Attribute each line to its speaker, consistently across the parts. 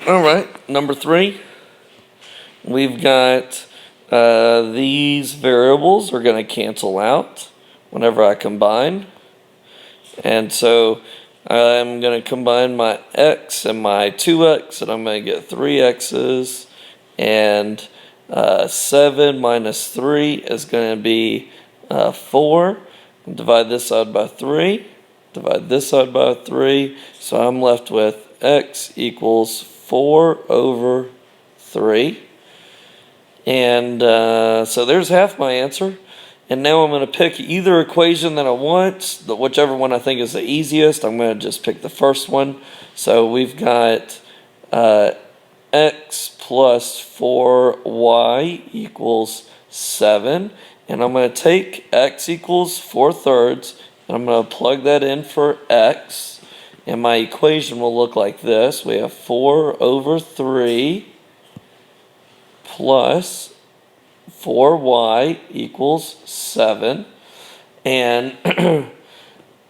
Speaker 1: All right, number 3. We've got these variables are going to cancel out whenever I combine. And so I'm going to combine my x and my 2x, and I'm going to get 3x's. And 7 minus 3 is going to be 4. Divide this side by 3. Divide this side by 3. So I'm left with x equals 4 over 3. And so there's half my answer. And now I'm going to pick either equation that I want, whichever one I think is the easiest. I'm going to just pick the first one. So we've got x plus 4y equals 7. And I'm going to take x equals 4/3, and I'm going to plug that in for x. And my equation will look like this. We have 4 over 3 plus 4y equals 7. And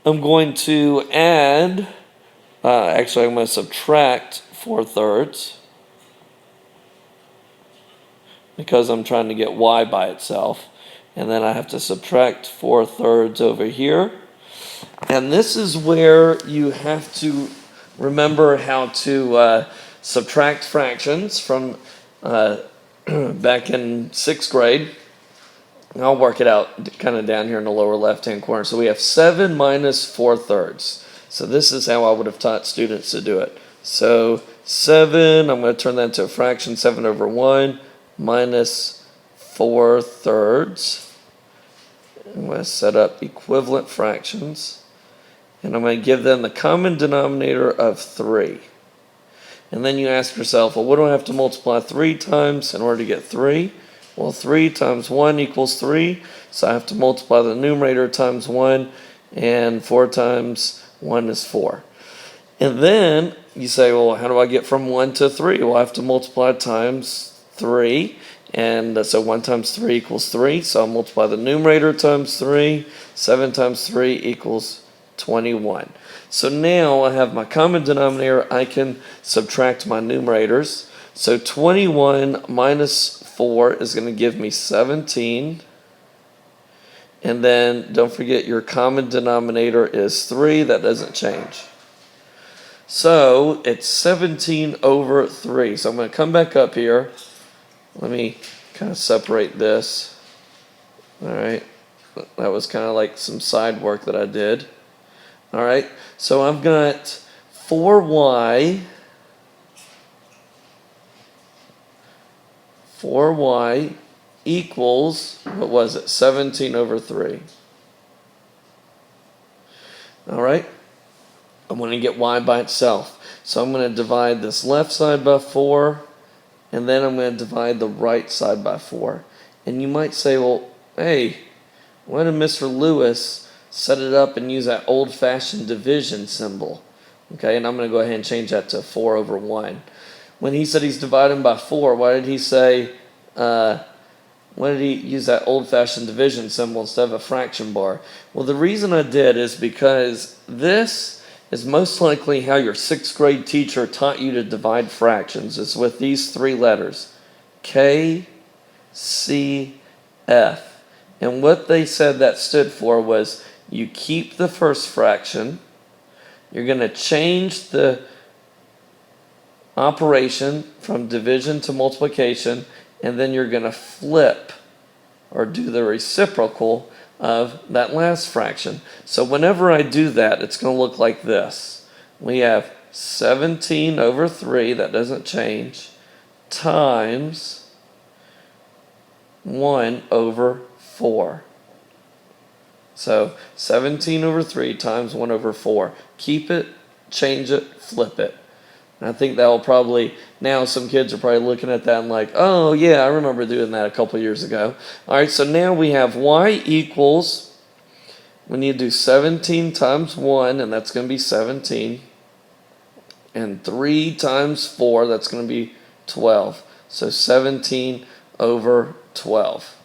Speaker 1: I'm going to add, actually I'm going to subtract 4/3 because I'm trying to get y by itself. And then I have to subtract 4/3 over here. And this is where you have to remember how to subtract fractions from back in 6th grade. I'll work it out kind of down here in the lower left-hand corner. So we have 7 minus 4/3. So this is how I would have taught students to do it. So 7, I'm going to turn that into a fraction, 7 over 1 minus 4/3. I'm going to set up equivalent fractions. And I'm going to give them the common denominator of 3. And then you ask yourself, well, what do I have to multiply 3 times in order to get 3? Well, 3 times 1 equals 3. So I have to multiply the numerator times 1. And 4 times 1 is 4. And then you say, well, how do I get from 1 to 3? Well, I have to multiply times 3. And so 1 times 3 equals 3. So I'll multiply the numerator times 3. 7 times 3 equals 21. So now I have my common denominator. I can subtract my numerators. So 21 minus 4 is going to give me 17. And then don't forget your common denominator is 3. That doesn't change. So it's 17 over 3. So I'm going to come back up here. Let me kind of separate this. All right. That was kind of like some side work that I did. All right. So I've got 4y. 4y equals, what was it? 17 over 3. All right. I'm going to get y by itself. So I'm going to divide this left side by 4. And then I'm going to divide the right side by 4. And you might say, well, hey, why did Mr. Lewis set it up and use that old-fashioned division symbol? Okay, and I'm going to go ahead and change that to 4 over 1. When he said he's dividing by 4, why did he say, why did he use that old-fashioned division symbol instead of a fraction bar? Well, the reason I did is because this is most likely how your 6th grade teacher taught you to divide fractions. It's with these 3 letters, K, C, F. And what they said that stood for was you keep the first fraction, you're going to change the operation from division to multiplication, and then you're going to flip or do the reciprocal of that last fraction. So whenever I do that, it's going to look like this. We have 17 over 3, that doesn't change, times 1 over 4. So 17 over 3 times 1 over 4. Keep it, change it, flip it. And I think that will probably, now some kids are probably looking at that and like, oh yeah, I remember doing that a couple years ago. All right, so now we have y equals, we need to do 17 times 1, and that's going to be 17. And 3 times 4, that's going to be 12. So 17 over 12.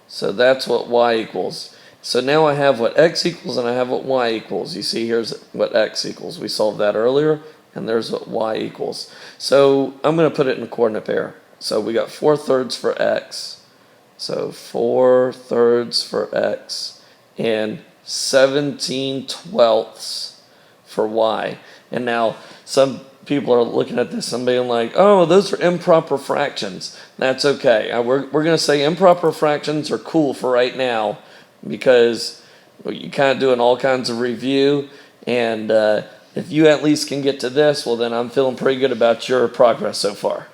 Speaker 1: So that's what y equals. So now I have what x equals and I have what y equals. You see here's what x equals. We solved that earlier. and there's what y equals. So I'm going to put it in a coordinate pair. So we got 4/3 for x. So 4/3 for x and 17/12 for y. And now some people are looking at this and being like, oh, those are improper fractions. That's okay. We're going to say improper fractions are cool for right now because you kind of doing all kinds of review. And if you at least can get to this, well, then I'm feeling pretty good about your progress so far.